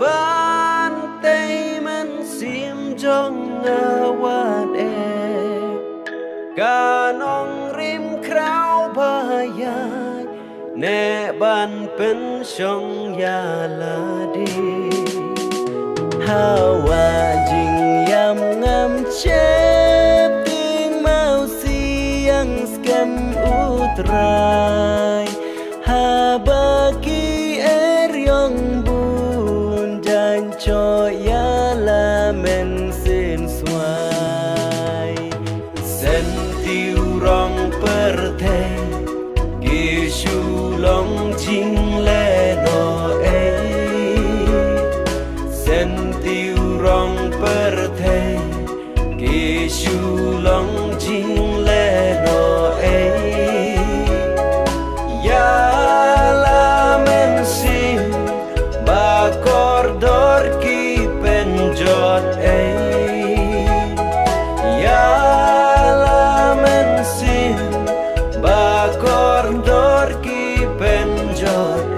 ban tay man sim trong ngawatการองริมคราวพายายแน่บ้านเป็นช่องยาลาดีฮาวาจิงยำงำเช็บติงเมาเสียงสกันอุตรายฮาบากีเอรยองบุญจันจอยาลาเมนเส้นสวายเส้นrong perthei Giêsu long chinh lê no ei sen tiêu rong perthei Giêsu long chinh lê no ei ya la men sim ba cordor ki penjot ei ya Bakor ki penjot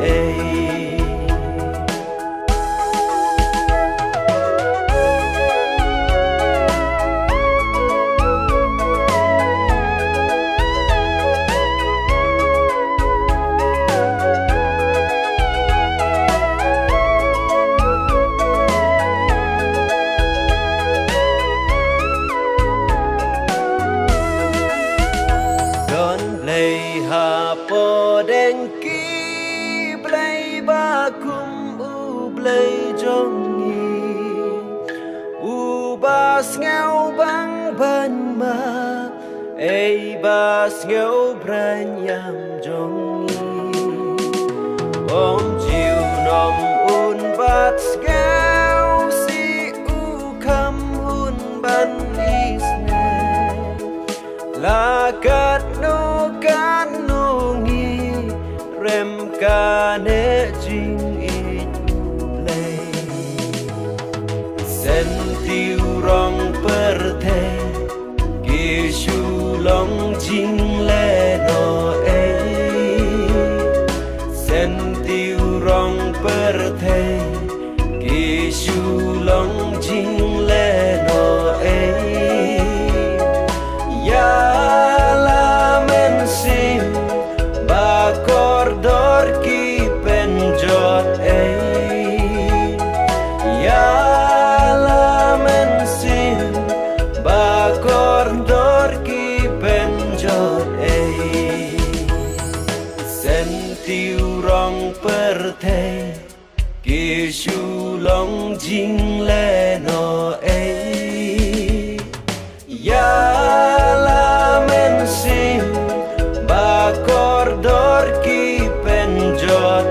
Play ha po đen ki play ba kum u play jong ni u ba ngao bang ban ma ei ba ngao bran yam jong ni om chiu nom un bat ngao si u kam hun ban is ne la kat no rem kane jing it play sen tiêu rong perthei Giêsu long jing le no ei sen tiêu rong perthei Giêsu long jing le no ei ya la men sim Bakordor ki penjot ya la men sim Bakordor ki penjot sen tiêu rong perthei Giêsu long jing le no ya la men sim Bakordor ki penjot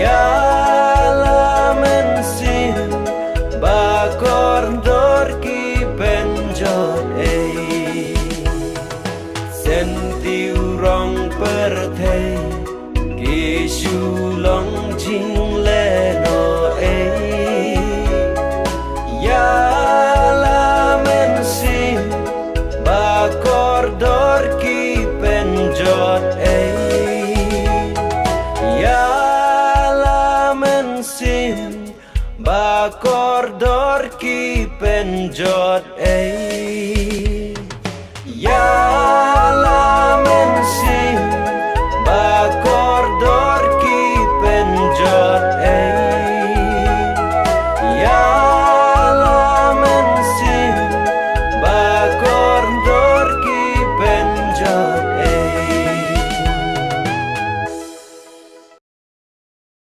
ya la men sim Bakordor ki penjot sen tiêu rong perthei Giêsu long jing le no ya la men sim Bakordor ki penjot ya la men sim Bakordor ki penjot ya